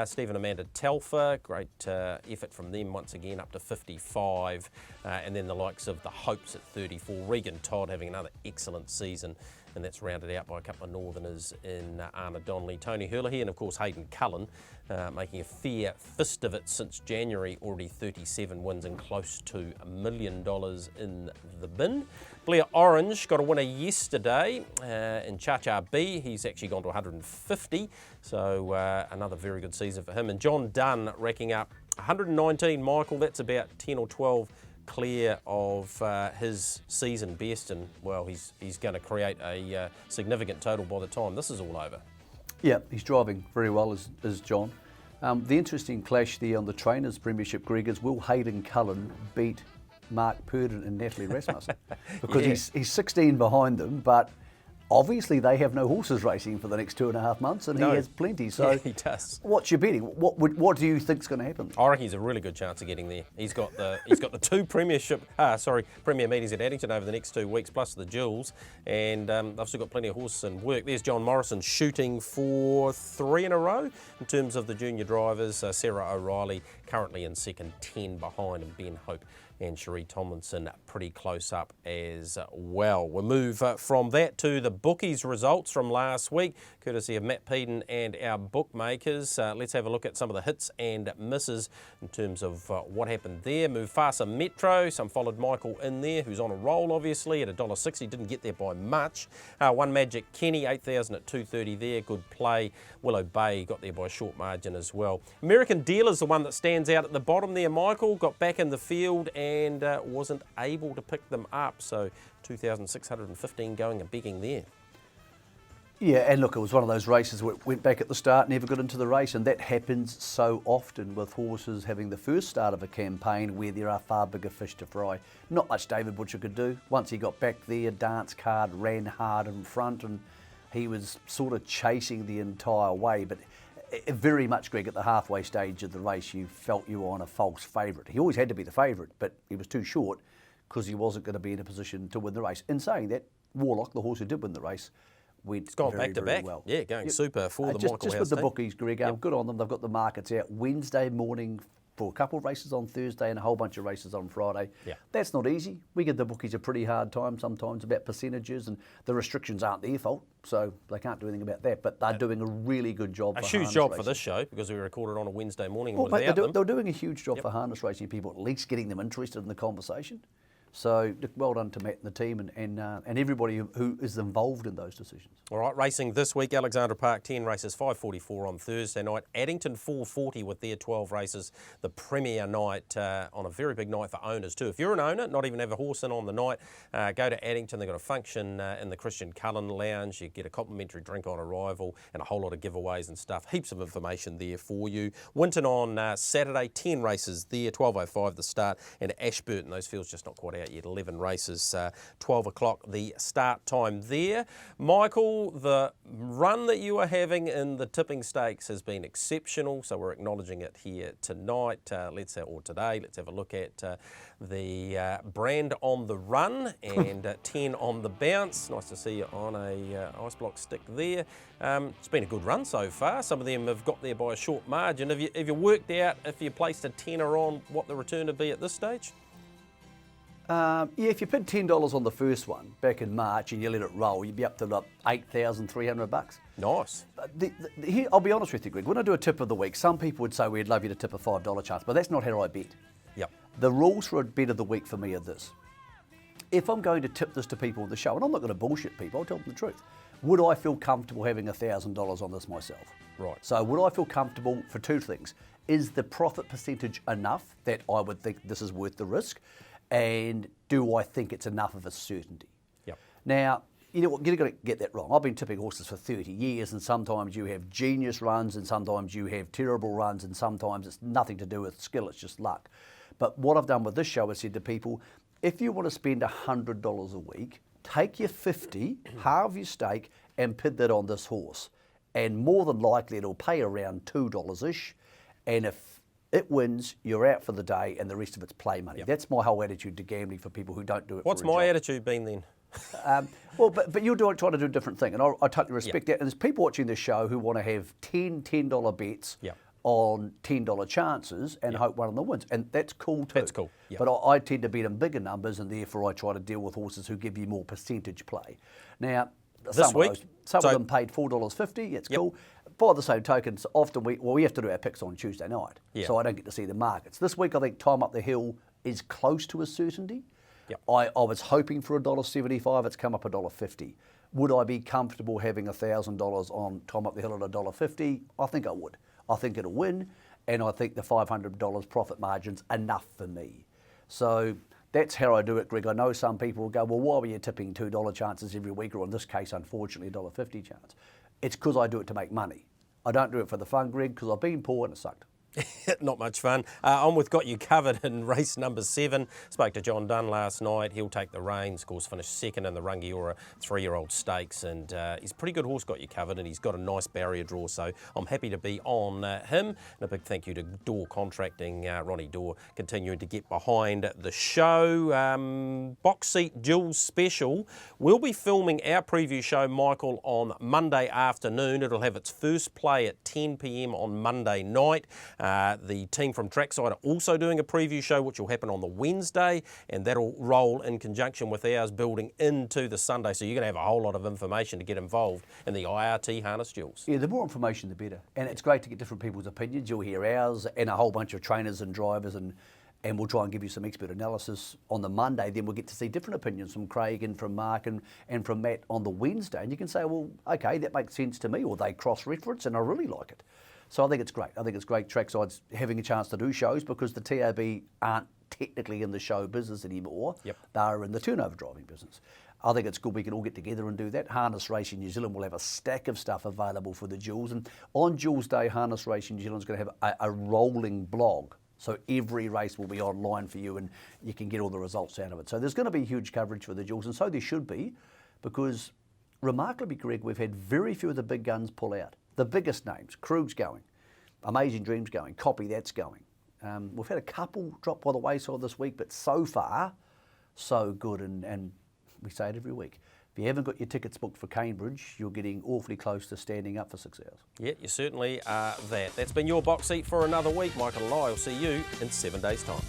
Stephen Amanda Telfer, great effort from them once again, up to 55. And then the likes of the Hopes at 34. Regan Todd having another excellent season, and that's rounded out by a couple of Northerners in Anna Donnelly, Tony Hurley, and of course Hayden Cullen, making a fair fist of it since January, already 37 wins and close to $1 million in the bin. Blair Orange got a winner yesterday in Cha-Cha B. He's actually gone to 150, so another very good season for him. And John Dunn racking up 119, Michael. That's about 10 or 12 clear of his season best, and well, he's going to create a significant total by the time this is all over. Yeah, he's driving very well as John. The interesting clash there on the Trainers Premiership, Greg, is will Hayden Cullen beat Mark Purdon and Natalie Rasmussen? Because he's 16 behind them, but obviously they have no horses racing for the next 2.5 months, and he has plenty. So yeah, he does. What's your betting? What do you think's going to happen? I reckon he's a really good chance of getting there. He's got the 2 premier meetings at Addington over the next 2 weeks, plus the Jewels, and they've still got plenty of horses and work. There's John Morrison shooting for 3 in a row in terms of the junior drivers. Sarah O'Reilly currently in second, 10 behind, and Ben Hope and Cherie Tomlinson pretty close up as well. We'll move from that to the bookies results from last week, courtesy of Matt Peden and our bookmakers. Let's have a look at some of the hits and misses in terms of what happened there. Mufasa Metro, some followed Michael in there, who's on a roll obviously at $1.60, didn't get there by much. One Magic Kenny, 8,000 at 2.30 there, good play. Willow Bay got there by a short margin as well. American Dealer's the one that stands out at the bottom there, Michael, got back in the field and wasn't able to pick them up, so 2,615 going and begging there. Yeah, and look, it was one of those races where it went back at the start, never got into the race, and that happens so often with horses having the first start of a campaign where there are far bigger fish to fry. Not much David Butcher could do. Once he got back there, Dance Card ran hard in front, and he was sort of chasing the entire way, but very much, Greg, at the halfway stage of the race, you felt you were on a false favourite. He always had to be the favourite, but he was too short because he wasn't going to be in a position to win the race. In saying that, Warlock, the horse who did win the race, went very, very well. Yeah, going super for the Michael House Just with the team. bookies, Greg, good on them. They've got the markets out Wednesday morning for a couple of races on Thursday and a whole bunch of races on Friday. Yeah. That's not easy. We give the bookies a pretty hard time sometimes about percentages, and the restrictions aren't their fault, so they can't do anything about that, but they're doing a really good job A for huge harness job racing. for this show, because we recorded on a Wednesday morning Well, without mate, them. they're doing a huge job for harness racing people, at least getting them interested in the conversation. So well done to Matt and the team and everybody who is involved in those decisions. All right, racing this week, Alexandra Park 10 races, 5:44 on Thursday night. Addington 4:40 with their 12 races. The premier night on a very big night for owners too. If you're an owner, not even have a horse in on the night, go to Addington. They've got a function in the Christian Cullen Lounge. You get a complimentary drink on arrival and a whole lot of giveaways and stuff. Heaps of information there for you. Winton on Saturday, 10 races there, 12:05 the start. And Ashburton, those fields just not quite out yet, 11 races, 12 o'clock the start time there. Michael, the run that you are having in the tipping stakes has been exceptional, so we're acknowledging it here tonight, or today. Let's have a look at the brand on the run and 10 on the bounce. Nice to see you on a ice block stick there. It's been a good run so far. Some of them have got there by a short margin. Have you worked out, if you placed a tenner on, what the return would be at this stage? Yeah, if you put $10 on the first one back in March and you let it roll, you'd be up to like $8,300. Nice. Here, I'll be honest with you, Greg. When I do a tip of the week, some people would say we'd love you to tip a $5 chance, but that's not how I bet. Yep. The rules for a bet of the week for me are this. If I'm going to tip this to people on the show, and I'm not going to bullshit people, I'll tell them the truth, would I feel comfortable having $1,000 on this myself? Right. So would I feel comfortable for two things? Is the profit percentage enough that I would think this is worth the risk? And do I think it's enough of a certainty? Yep. Now, you know what, you've got to get that wrong. I've been tipping horses for 30 years, and sometimes you have genius runs, and sometimes you have terrible runs, and sometimes it's nothing to do with skill, it's just luck. But what I've done with this show is said to people, if you want to spend $100 a week, take your 50, halve your stake, and put that on this horse. And more than likely it'll pay around $2-ish. And if it wins, you're out for the day, and the rest of it's play money. Yep. That's my whole attitude to gambling for people who don't do it. What's for a my job. attitude been then? Well, but you're trying to do a different thing, and I totally respect that. And there's people watching this show who want to have $10 bets Yep. on $10 chances and hope one of them wins, and that's cool too. That's cool. Yep. But I tend to bet in bigger numbers, and therefore I try to deal with horses who give you more percentage play. Now, This week, some so- of them paid $4.50. It's cool. By the same token, often we have to do our picks on Tuesday night, Yeah. so I don't get to see the markets. This week, I think Time Up the Hill is close to a certainty. Yep. I was hoping for $1.75. It's come up $1.50. Would I be comfortable having $1,000 on Time Up the Hill at $1.50? I think I would. I think it'll win, and I think the $500 profit margin's enough for me. So that's how I do it, Greg. I know some people will go, well, why were you tipping $2 chances every week, or in this case, unfortunately, $1.50 chance? It's because I do it to make money. I don't do it for the fun, Greg, because I've been poor and it sucked. Not much fun. I'm with Got You Covered in race number 7. Spoke to John Dunn last night. He'll take the reins. Of course, finished second in the Rangiora 3-year-old stakes, and he's a pretty good horse, Got You Covered, and he's got a nice barrier draw, so I'm happy to be on him. And a big thank you to Door Contracting, Ronnie Door, continuing to get behind the show. Box Seat Jules Special. We'll be filming our preview show, Michael, on Monday afternoon. It'll have its first play at 10 p.m. on Monday night. The team from Trackside are also doing a preview show, which will happen on the Wednesday, and that'll roll in conjunction with ours, building into the Sunday. So you're going to have a whole lot of information to get involved in the IRT harness, Jules. Yeah, the more information, the better. And it's great to get different people's opinions. You'll hear ours and a whole bunch of trainers and drivers, and we'll try and give you some expert analysis on the Monday. Then we'll get to see different opinions from Craig and from Mark and from Matt on the Wednesday. And you can say, well, okay, that makes sense to me, or they cross-reference, and I really like it. So I think it's great. I think it's great Trackside's having a chance to do shows, because the TAB aren't technically in the show business anymore. Yep. They're in the turnover driving business. I think it's good we can all get together and do that. Harness Racing New Zealand will have a stack of stuff available for the Jules. And on Jules Day, Harness Racing New Zealand's going to have a rolling blog. So every race will be online for you, and you can get all the results out of it. So there's going to be huge coverage for the Jules, and so there should be, because remarkably, Greg, we've had very few of the big guns pull out. The biggest names, Krug's going, Amazing Dreams going, Copy That's going. We've had a couple drop by the wayside this week, but so far, so good, and we say it every week. If you haven't got your tickets booked for Cambridge, you're getting awfully close to standing up for 6 hours. Yeah, you certainly are that. That's been your box seat for another week. Michael and I will see you in 7 days' time.